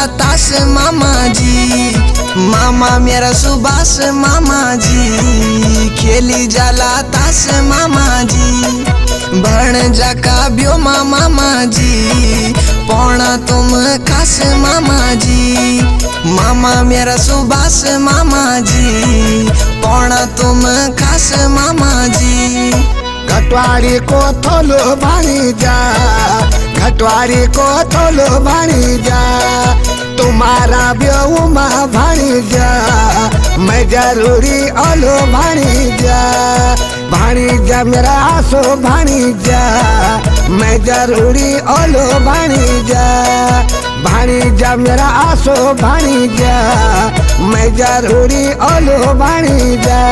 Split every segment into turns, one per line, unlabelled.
ताश मामा जी, मामा मेरा सुभाष मामा जी, खेली जाला ताश मामा जी, भण जाका ब्योमा मामा जी, पौना तुम खास मामा जी, मामा मेरा सुभाष मामा जी, पौना तुम खास मामा जी।
घटवारी को थोलो भानी जा, घटवारी को थोलो भानी जा, तुम्हारा ब्योमा भानी जा, मैं जरूरी ओलो भानी जा, भानी जा मेरा आसो भानी जा, मैं जरूरी ओलो भानी जा, भानी जा मेरा आसो भानी जा, मैं जरूरी ओलो भानी जा।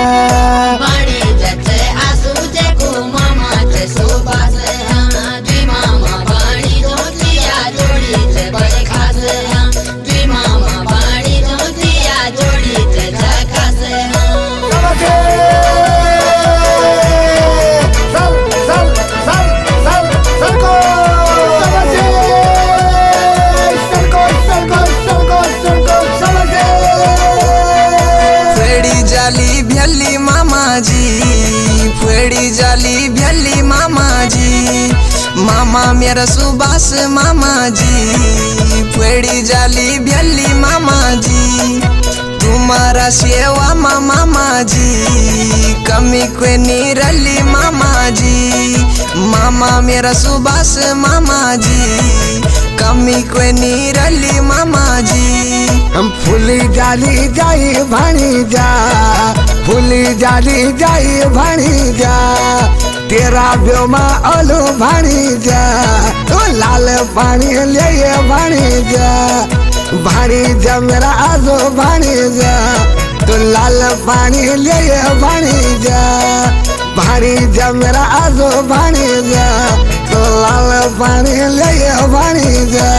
फेड़ी जाली भ्यली मामा जी, मामा मेरा सुभाष मामा जी, फेड़ी जाली भ्यली मामा जी, तुम्हारा सेवा मामा जी, कमी कोई निरली मामा जी, मामा मेरा सुभाष मामा जी, कमी कोई निरली मामा जी।
हम फूली जाली जाई भानी जा, फूली जाली जाई भानी जा, तेरा ब्योमा ओलो भानी जा, तो लाल पानी ले भानी जा, भानी जा मेरा आजो भानी जा, तो लाल पानी ले भानी जा, भानी जा मेरा आजो भानी जा, तो लाल पानी ले भानी जा।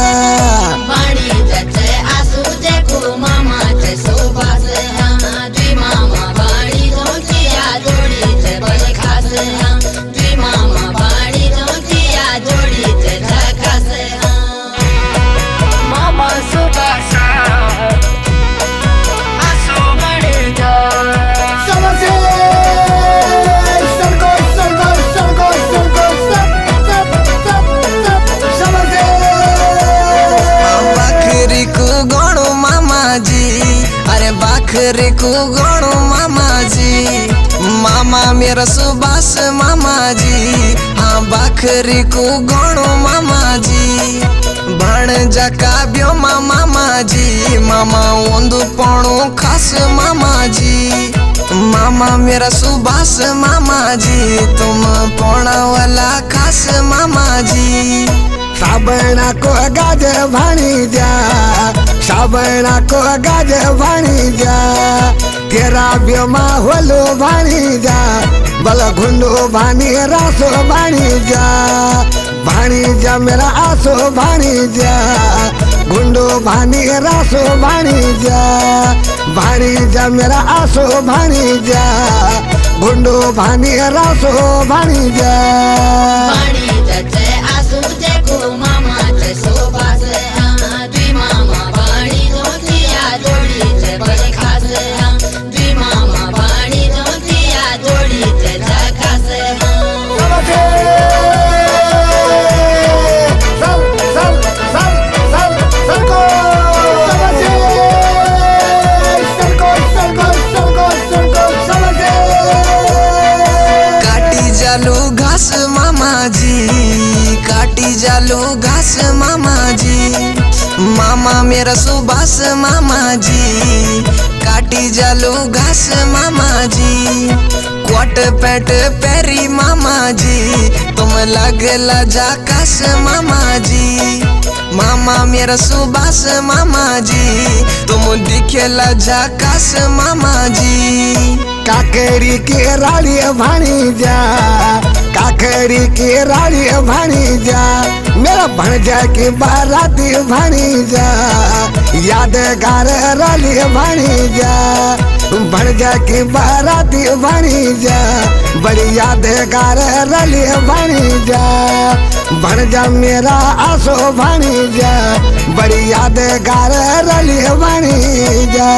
बाखरी को गणो मामा जी, मामा मेरा सुभाष मामा जी, हाँ बाखरी को गणो मामा जी, भण जाका ब्योमा मामा जी, मामा ओंदु पणो खास मामा जी, मामा मेरा सुभाष मामा जी, तुम पौना वाला खास मामा जी।
साबणा को गाज भानी जा, साबणा को गाज भानी जा, तेरा ब्योमा होलो भानी जा, बल घुंडो भानी रासो भानी जा, भानी जा मेरा आसो भानी जा, घुंडो भानी रासो भानी जा, भानी जा मेरा आसो भानी जा, घुंडो भानी रासो भानी जा।
घास मामा जी, काटी जालू घास मामा जी, मामा मेरा सुभाष मामा जी, काटी जालू घास मामा जी, कोट पैंट पैरी मामा जी, तुम लगला जाकाश मामा जी, मामा मेरा सुभाष मामा जी, तुम दिखेला जाकाश मामा जी।
काकरी के राड़ी भानी जा, काकरी के राड़ी भानी जा, मेरा भणजा की बाराती भानी जा, यादगार राली भानी जा, भणजा की बाराती भानी जा, बड़ी यादगार रली बनी जा, बन जा मेरा आसो बनी जा, बड़ी यादगार रली बनी जा।